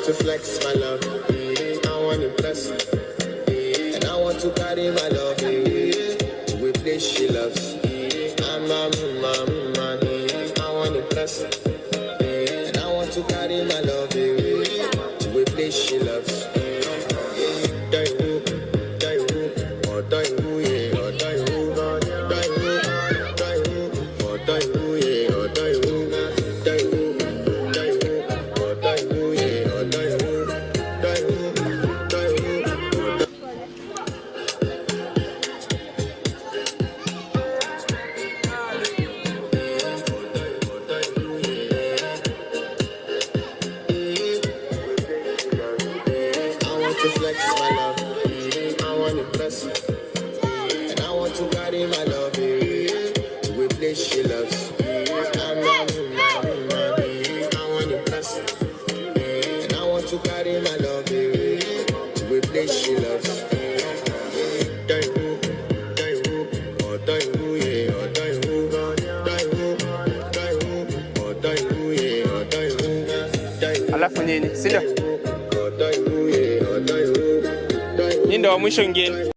to flex my love, I want to bless, and I want to carry my love to a place she loves. I want to bless, and I want to carry my love to a place she loves. To flex my love, I want to bless, and I want to carry my love to a place she loves. I want to bless, and I want to carry my love to a place she loves. Alafu nini? Sio? Ndio mwisho ngine.